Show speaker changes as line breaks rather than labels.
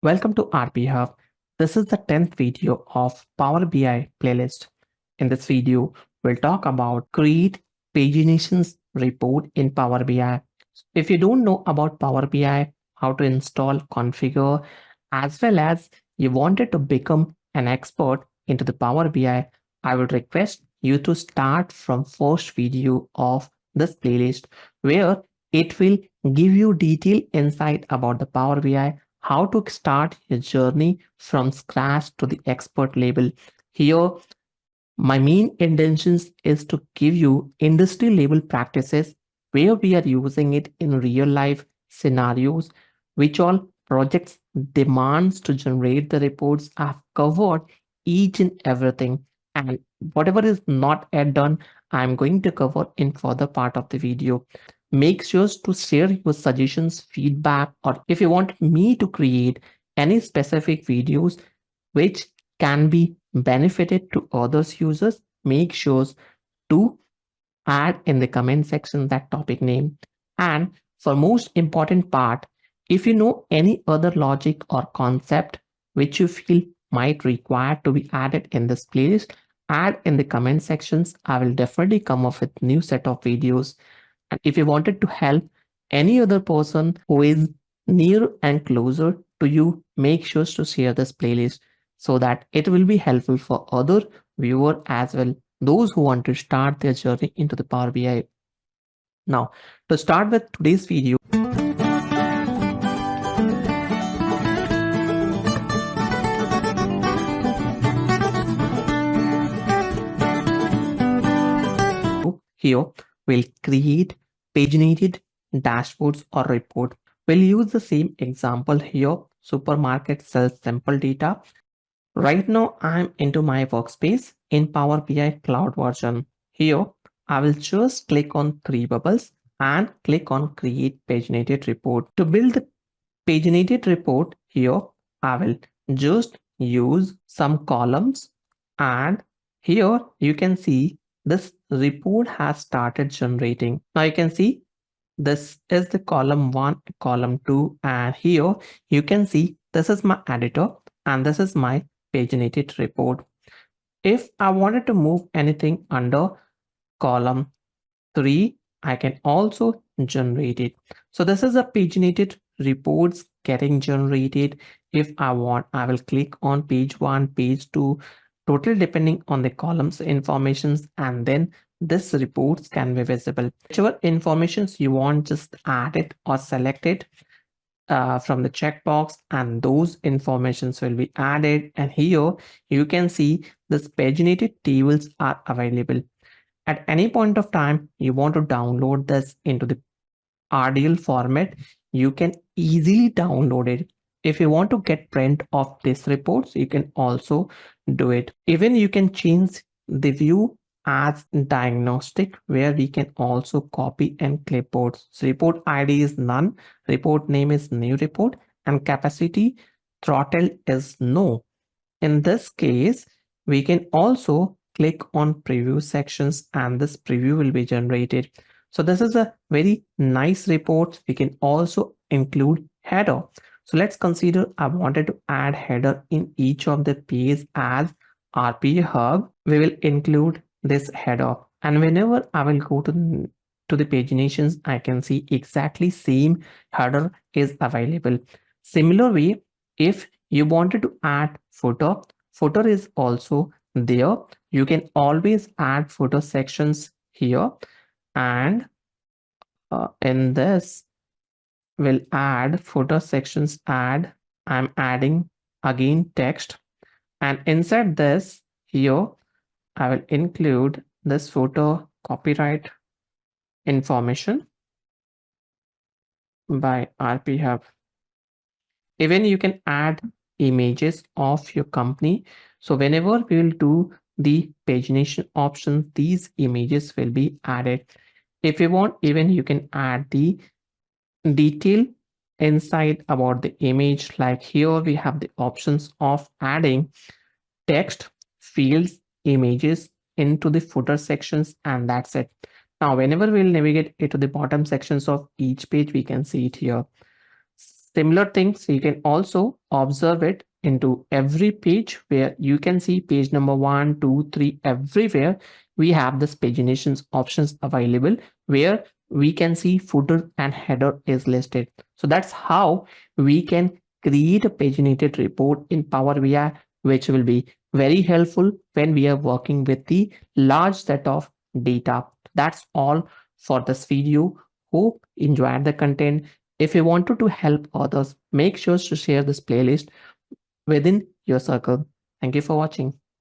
Welcome to RP Hub. This is the 10th video of Power BI playlist. In this video, we'll talk about create paginations report in Power BI. If you don't know about Power BI, how to install, configure, as well as you wanted to become an expert into the Power BI, I would request you to start from first video of this playlist where it will give you detailed insight about the Power BI, how to start your journey from scratch to the expert level. Here, my main intentions is to give you industry level practices where we are using it in real life scenarios, which all projects demands to generate the reports. I've covered each and everything, and whatever is not yet done, I'm going to cover in further part of the video. Make sure to share your suggestions, feedback, or if you want me to create any specific videos which can be benefited to others users, make sure to add in the comment section that topic name. And for most important part, if you know any other logic or concept which you feel might require to be added in this playlist, add in the comment sections. I will definitely come up with new set of videos. And if you wanted to help any other person who is near and closer to you, make sure to share this playlist so that it will be helpful for other viewer as well, those who want to start their journey into the Power BI. Now, to start with today's video, here we'll create paginated dashboards or report. We'll use the same example here. Supermarket sells sample data. Right now, I'm into my workspace in Power BI Cloud version. Here, I will just click on three bubbles and click on Create Paginated Report. To build the paginated report here, I will just use some columns, and here you can see this report has started generating. Now you can see this is the column 1, column 2, and here you can see this is my editor and this is my paginated report. If I wanted to move anything under column 3, I can also generate it. So this is a paginated reports getting generated. If I want, I will click on page 1, page 2, total depending on the columns informations, and then this reports can be visible. Whichever informations you want, just add it or select it from the checkbox, and those informations will be added. And here you can see this paginated tables are available. At any point of time you want to download this into the RDL format, you can easily download it. If you want to get print of these reports, you can also do it. Even you can change the view as diagnostic, where we can also copy and clipboard. So report ID is none, report name is new report, and capacity throttle is no. In this case, we can also click on preview sections and this preview will be generated. So this is a very nice report. We can also include header. So let's consider I wanted to add header in each of the page as RPA Hub. We will include this header, and whenever I will go to the paginations, I can see exactly same header is available. Similar way, if you wanted to add footer, footer is also there. You can always add footer sections here, and in this we'll add footer sections. Add, I'm adding again text, and inside this here I will include this footer copyright information by RP Hub. Even you can add images of your company. So whenever we will do the pagination option, these images will be added. If you want, even you can add the detail inside about the image. Like here we have the options of adding text, fields, images into the footer sections, and that's it. Now whenever we'll navigate into the bottom sections of each page, we can see it here. Similar things, you can also observe it into every page where you can see page number 1, 2, 3, everywhere we have this paginations options available where we can see footer and header is listed. So that's how we can create a paginated report in Power BI, which will be very helpful when we are working with the large set of data. That's all for this video. Hope you enjoyed the content. If you wanted to help others, make sure to share this playlist within your circle. Thank you for watching.